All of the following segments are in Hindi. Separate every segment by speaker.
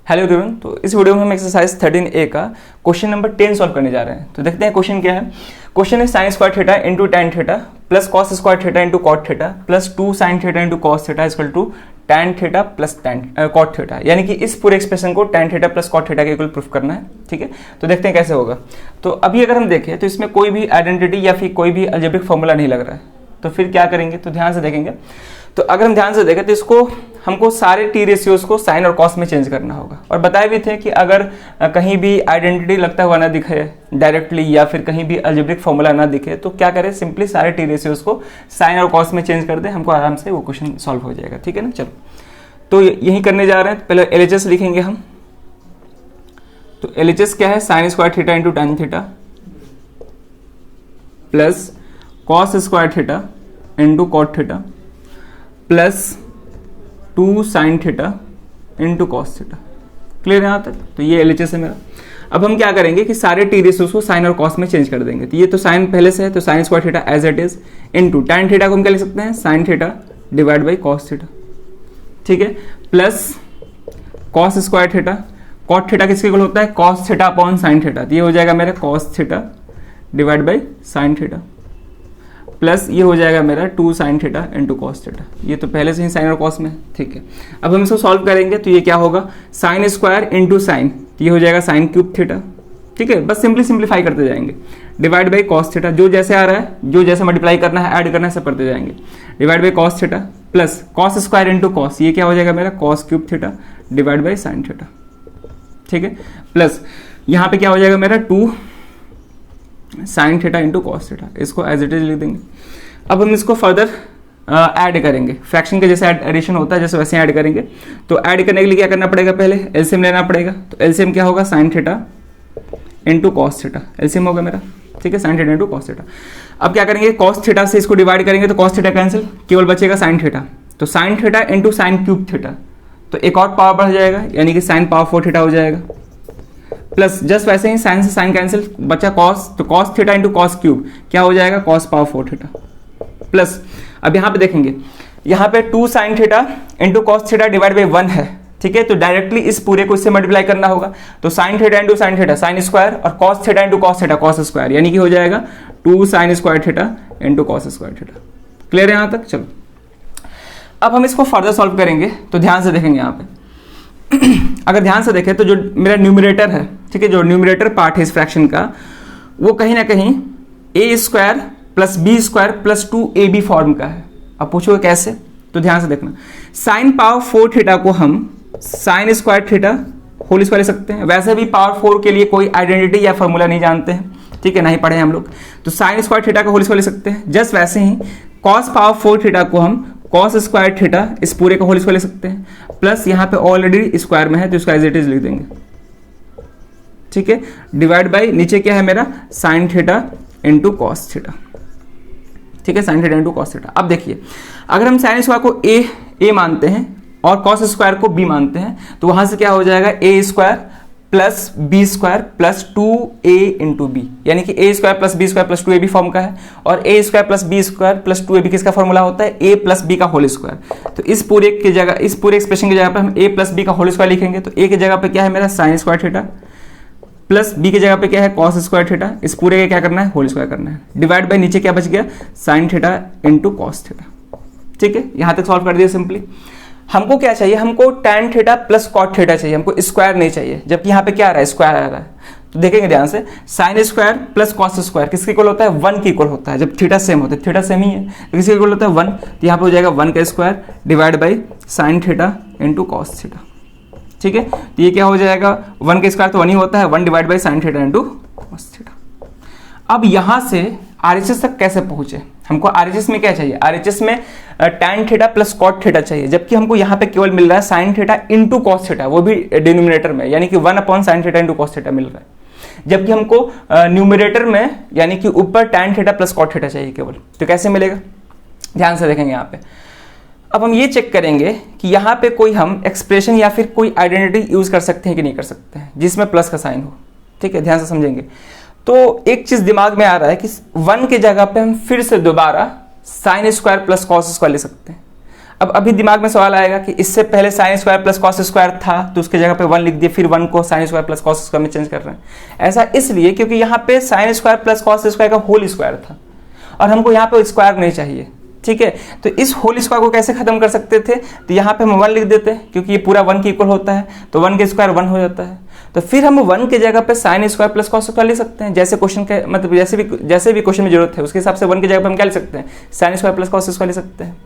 Speaker 1: Hello everyone. तो इस वीडियो में हम एक्सरसाइज 13A का क्वेश्चन नंबर 10 सॉल्व करने जा रहे हैं। तो देखते हैं क्वेश्चन क्या है। क्वेश्चन है sine square theta into tan theta plus cos square theta into cot theta plus 2 sine theta into cos theta equal to tan theta plus cot theta, यानी कि इस पूरे एक्सप्रेशन को tan theta plus cot theta के इक्वल प्रूफ करना है। ठीक है, तो देखते हैं कैसे होगा। तो अभी अगर हम देखें तो इसमें कोई भी आइडेंटिटी या फिर कोई भी अलजेब्रिक फॉर्मूला नहीं लग रहा है, तो फिर क्या करेंगे, तो ध्यान से देखेंगे। तो अगर हम ध्यान से देखें तो इसको हमको सारे टी रेशियोज को साइन और कॉस में चेंज करना होगा। और बताए भी थे कि अगर कहीं भी आइडेंटिटी लगता हुआ ना दिखे डायरेक्टली या फिर कहीं भी अलजेब्रिक फॉर्मूला ना दिखे तो क्या करें, सिंपली सारे टी रेशियोज को साइन और कॉस में चेंज कर दे, हमको आराम से वो क्वेश्चन सॉल्व हो जाएगा। ठीक है ना, चलो तो यही करने जा रहे हैं। पहले एलएचएस लिखेंगे हम। तो एलएचएस क्या है, sine square theta into tan theta plus cos square theta into cot theta plus 2 sine theta into cos theta. Clear है यहाँ तक? तो ये एलएचएस है मेरा। अब हम क्या करेंगे कि सारे टी रेशियोज को साइन और कॉस में चेंज कर देंगे। तो ये तो साइन पहले से है, तो sine square theta as it is into tan theta को हम क्या लिख सकते हैं, sine theta divide by cos theta. ठीक है, plus cos square theta, cot theta किसके इक्वल होता है, cos theta upon sine theta. तो ये हो जाएगा मेरा cos theta divide by sine theta plus ये हो जाएगा मेरा 2 sine theta into cos theta. ये तो पहले से ही साइन और कॉस में। ठीक है, अब हम इसको सॉल्व करेंगे तो ये क्या होगा, साइन स्क्वायर इंटू साइन, ये हो जाएगा साइन क्यूब थीटा। ठीक है, बस सिंप्लीफाई करते जाएंगे, डिवाइड बाई कॉस थीटा, जो जैसे आ रहा है, जो जैसे मल्टीप्लाई करना है, ऐड करना है, सब करते जाएंगे, divide by cos theta plus cos square into cos, ये क्या हो जाएगा मेरा cos cube theta divide by sine theta. ठीक है, प्लस यहाँ पे क्या हो जाएगा मेरा 2 sine theta into cos theta, इसको एज इट इज लिख देंगे। अब हम इसको फर्दर ऐड करेंगे, फ्रैक्शन के जैसे एडिशन होता है जैसे वैसे ऐड करेंगे। तो ऐड करने के लिए क्या करना पड़ेगा, पहले एलसीएम लेना पड़ेगा। तो एलसीएम क्या होगा, sign theta into cos theta, LCM होगा मेरा। ठीक है, sine theta into cos theta. अब क्या करेंगे, कॉस थीटा से इसको डिवाइड करेंगे तो कॉस थीटा कैंसिल, केवल बचेगा साइन थीटा। तो sine theta into sine cube theta, तो एक और पावर बढ़ जाएगा, यानी कि साइन पावर 4 थीटा हो जाएगा। प्लस जस्ट वैसे ही साइन से साइन कैंसिल, बचा कॉस, तो cos theta into cos cube क्या हो जाएगा, कॉस पावर 4 थीटा। प्लस अब यहाँ पे देखेंगे, यहाँ पे 2 sine theta into cos theta divide by 1 है। ठीक है, तो डायरेक्टली इस पूरे को इससे मल्टीप्लाई करना होगा। तो sine theta into sine theta sine square और cos theta into cos theta cos square, यानी कि हो जाएगा 2 sine square theta into cos square theta. Clear है यहाँ तक? चलो अब हम इसको फर्दर सॉल्व करेंगे। तो ध्यान से देखेंगे यहाँ पे अगर ध्यान से देखें तो जो मेरा न्यूमरेटर है, ठीक है, जो न्यूमरेटर पार्ट है इस फ्रैक्शन का, वो कहीं ना कहीं A square plus B square plus 2ab form का है। अब पूछोगे कैसे, तो ध्यान से देखना। साइन पावर 4 थीटा को हम sine square theta whole square ले सकते हैं। वैसे भी पावर 4 के लिए कोई आइडेंटिटी या फॉर्मूला नहीं जानते हैं, ठीक है, नहीं पढ़े हैं हम लोग, तो साइन स्क्वायर थीटा का होल स्क्वायर ले सकते हैं। जस्ट वैसे ही कॉस पावर 4 थीटा को हम कॉस स्क्वायर थीटा इस पूरे का होल स्क्वायर ले सकते हैं। प्लस यहाँ पे ऑलरेडी स्क्वायर में है तो इसका एज इट इज लिख देंगे। ठीक है, डिवाइड बाई नीचे क्या है मेरा, sign theta into cos theta. ठीक है, sine theta into cos theta. अब देखिए, अगर हम साइन स्क्वायर को ए मानते हैं और कॉस स्क्वायर को बी मानते हैं तो वहां से क्या हो जाएगा, A square plus B square plus 2a into B, यानी कि A square plus B square plus 2ab form का है। और A square plus B square plus 2ab किसका फॉर्मूला होता है, ए प्लस बी का होल स्क्वायर। तो इस पूरे की जगह, इस पूरे एक्सप्रेशन की जगह पे हम ए प्लस बी का होल स्क्वायर लिखेंगे। तो ए की जगह पे क्या है मेरा, sine square theta plus B की जगह पे क्या है, कॉस स्क्वायर थीटा, इस पूरे का क्या करना है, होल स्क्वायर करना है। डिवाइड बाई नीचे क्या बच गया, sign theta into cos theta. ठीक है, यहां तक सॉल्व कर दिया सिंपली। हमको क्या चाहिए, हमको tan theta plus cot theta चाहिए, हमको स्क्वायर नहीं चाहिए, जबकि यहाँ पे क्या आ रहा है, स्क्वायर आ रहा है। तो देखेंगे ध्यान से, sign square plus cos square किसके इक्वल होता है, 1 के इक्वल होता है। जब थीटा सेम होता है, थीटा सेम ही है, तो किसके इक्वल होता है, 1। तो यहाँ पे हो जाएगा 1 का square divide by sine theta into cos theta. ठीक है, तो ये क्या हो जाएगा, 1 का स्क्वायर तो 1 ही होता है, 1 divide by sine theta into cos theta. अब यहां से आरएचएस तक कैसे पहुंचे, हमको आरएचएस में क्या चाहिए, आरएचएस में tan theta plus cot theta चाहिए, जबकि हमको यहाँ पे केवल मिल रहा है sine theta into cos theta, वो भी डिनोमिनेटर में, यानी कि 1 upon sine theta into cos theta मिल रहा है। जबकि हमको न्यूमरेटर में यानी कि ऊपर tan theta plus cot theta चाहिए केवल। तो कैसे मिलेगा, ध्यान से देखेंगे यहाँ पे। अब हम ये चेक करेंगे कि यहाँ पे कोई हम एक्सप्रेशन या फिर कोई आइडेंटिटी यूज कर सकते हैं कि नहीं कर सकते हैं जिसमें प्लस का साइन हो। ठीक है, ध्यान से समझेंगे। तो एक चीज दिमाग में आ रहा है कि 1 की जगह पे हम फिर से दोबारा sign square plus cos square ले सकते हैं। अब अभी दिमाग में सवाल आएगा कि इससे पहले sign square plus cos square था तो उसकी जगह पे 1 लिख दिए, फिर 1 को sign square plus cos square में चेंज कर रहे हैं। ऐसा इसलिए क्योंकि यहाँ पे sign square plus cos square का होल स्क्वायर था और हमको यहाँ पे स्क्वायर नहीं चाहिए, ठीक है। तो इस होल स्क्वायर को कैसे खत्म कर सकते थे, तो यहाँ पे हम 1 लिख देते हैं क्योंकि ये पूरा 1 के इक्वल होता है, तो 1 के स्क्वायर 1 हो जाता है। तो फिर हम 1 के जगह पे sign square plus cos square लिख सकते हैं, जैसे क्वेश्चन के मतलब जैसे भी क्वेश्चन में जरूरत है उसके हिसाब से 1 की जगह पे हम क्या लिख सकते हैं, sign square plus cos square लिख सकते हैं।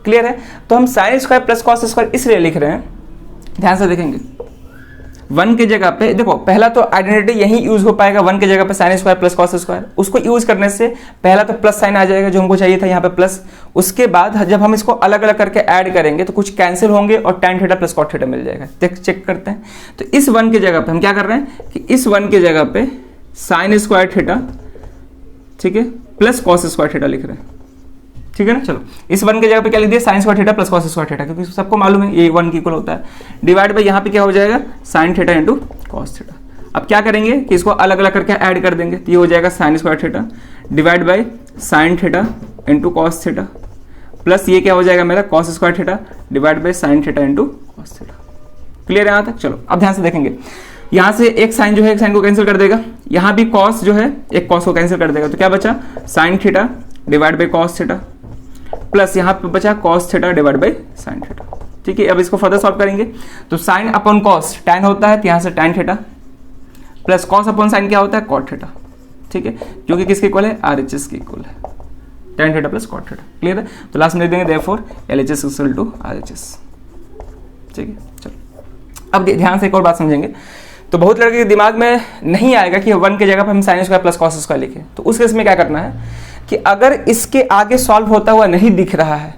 Speaker 1: क्लियर है। तो हम sine square plus cos square इसलिए लिख रहे हैं, ध्यान से देखेंगे 1 की जगह पे देखो, पहला तो आइडेंटिटी यही यूज हो पाएगा 1 की जगह पे sign square plus cos square, उसको यूज करने से पहला तो प्लस साइन आ जाएगा जो हमको चाहिए था यहाँ पे प्लस। उसके बाद जब हम इसको अलग अलग करके ऐड करेंगे तो कुछ कैंसिल होंगे और tan theta plus cot theta मिल जाएगा। चेक करते हैं। तो इस 1 की जगह पे हम क्या कर रहे हैं कि इस 1 की जगह पे साइन स्क्वायर थीटा, ठीक है, प्लस कॉस स्क्वायर थीटा लिख रहे हैं, ठीक है ना। चलो इस 1 की जगह पे क्या लिख दिया, sign square theta plus cos square theta, क्योंकि सबको मालूम है ये 1 की इक्वल होता है। डिवाइड बाय यहाँ पे क्या हो जाएगा, sign theta into cos theta. अब क्या करेंगे कि इसको अलग अलग करके ऐड कर देंगे, तो ये हो जाएगा sign square theta divide by sine theta into cos theta, plus ये क्या हो जाएगा मेरा cos square theta divide by sine theta into cos theta. Clear है यहाँ तक। चलो अब ध्यान से देखेंगे, यहाँ से एक साइन जो है एक साइन को कैंसिल कर देगा, यहाँ भी कॉस जो है एक कॉस को कैंसिल कर देगा, तो क्या बचा sign theta divide by cos theta, plus यहाँ पे बचा cos theta divide by sine theta. ठीक है, अब इसको फर्दर सॉल्व करेंगे तो साइन अपॉन कॉस टैन होता है, तो यहाँ से tan theta, plus cos upon sine क्या होता है कॉट थीटा। ठीक है, क्योंकि किसके इक्वल है, आरएचएस के इक्वल है, tan theta plus cot theta. Clear है। तो लास्ट में लिख देंगे therefore LHS equal to RHS. ठीक है, चलो अब ध्यान से एक और बात समझेंगे। तो बहुत लड़के के दिमाग में नहीं आएगा कि 1 की जगह पर हम sine square plus cos square लिखें, तो उस केस में क्या करना है कि अगर इसके आगे सॉल्व होता हुआ नहीं दिख रहा है,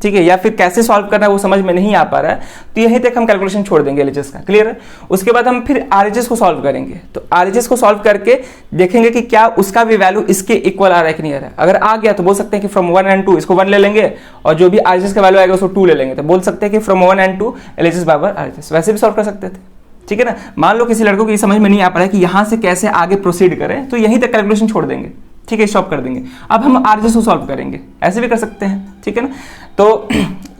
Speaker 1: ठीक है, या फिर कैसे सॉल्व करना है वो समझ में नहीं आ पा रहा है, तो यहीं तक हम कैलकुलेशन छोड़ देंगे एलएचएस का। क्लियर है। उसके बाद हम फिर आरएचएस को सॉल्व करेंगे, तो आरएचएस को सॉल्व करके देखेंगे कि क्या उसका भी वैल्यू इसके इक्वल आ रहा है कि नहीं आ रहा है। अगर आ गया तो बोल सकते हैं कि फ्रॉम 1 एंड 2 इसको 1 ले लेंगे, और जो भी आरएचएस का वैल्यू आएगा उसको 2 ले लेंगे, तो बोल सकते हैं कि फ्रॉम 1 एंड 2 एलएचएस बराबर आरएचएस। वैसे भी सॉल्व कर सकते थे। ठीक है ना। मान लो किसी लड़कों को ये समझ में नहीं आ पा रहा है कि यहाँ से कैसे आगे प्रोसीड करें, तो यहीं तक कैलकुलेशन छोड़ देंगे। ठीक है, स्टॉप कर देंगे। अब हम आरएचएस को सॉल्व करेंगे, ऐसे भी कर सकते हैं। ठीक है ना। तो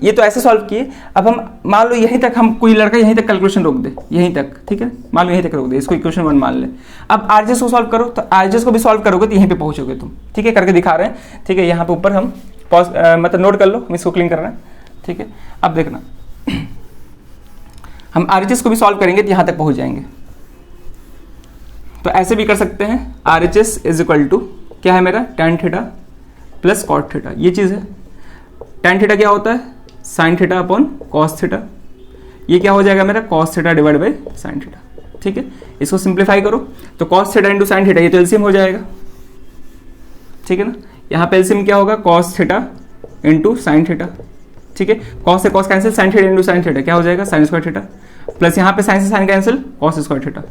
Speaker 1: ये तो ऐसे सॉल्व किए। अब हम मान लो यहीं तक, हम कोई लड़का यहीं तक कैलकुलेशन रोक दे, यहीं तक। ठीक है, मान लो यहीं तक रोक दे, इसको इक्वेशन 1 मान ले। अब आरएचएस को सॉल्व करो, तो आरएचएस को भी सॉल्व करोगे तो यहीं पे पहुंचोगे तुम। ठीक है, करके दिखा रहे हैं। ठीक है, यहाँ पे ऊपर हम मतलब नोट कर लो, हम इसको क्लीन कर रहे हैं। ठीक है, अब देखना हम आरएचएस को भी सॉल्व करेंगे तो यहाँ तक पहुंच जाएंगे। तो ऐसे भी कर सकते हैं, आरएचएस इज इक्वल टू क्या है मेरा, tan theta plus cot theta. ये चीज है। टैन थीटा क्या होता है, sine theta upon cos theta. ये क्या हो जाएगा मेरा, cos theta divide by sine theta. ठीक है, इसको सिंप्लीफाई करो तो cos theta into sine theta, ये तो एलसीएम हो जाएगा। ठीक है ना। यहाँ पे एलसीएम क्या होगा, cos theta into sine theta. ठीक है, कॉस से cos cancel, sign theta into sine theta क्या हो जाएगा, साइन स्क्वायर थीटा, प्लस यहाँ पे साइन से sine cancel, cos square theta.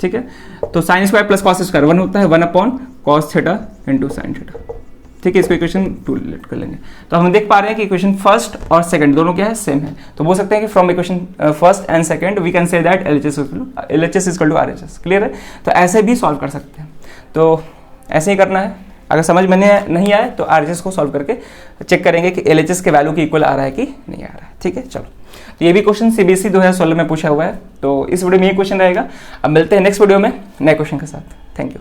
Speaker 1: ठीक है, तो sine square plus cos square 1 होता है, 1 upon cos theta into sine theta. ठीक है, इसको इक्वेशन 2 लेट कर लेंगे। तो हम देख पा रहे हैं कि इक्वेशन फर्स्ट और सेकंड दोनों क्या है, सेम है। तो बोल सकते हैं कि from equation first and second we can say that LHS is equal to RHS. Clear है। तो ऐसे भी सॉल्व कर सकते हैं। तो ऐसे ही करना है। अगर समझ में नहीं आए तो आरएचएस को सॉल्व करके चेक करेंगे कि एलएचएस के वैल्यू की इक्वल आ रहा है कि नहीं आ रहा है। ठीक है, चलो। तो ये भी क्वेश्चन सीबीएसई 2016 में पूछा हुआ है। तो इस वीडियो में ये क्वेश्चन रहेगा। अब मिलते हैं नेक्स्ट वीडियो में नए क्वेश्चन के साथ। Thank you.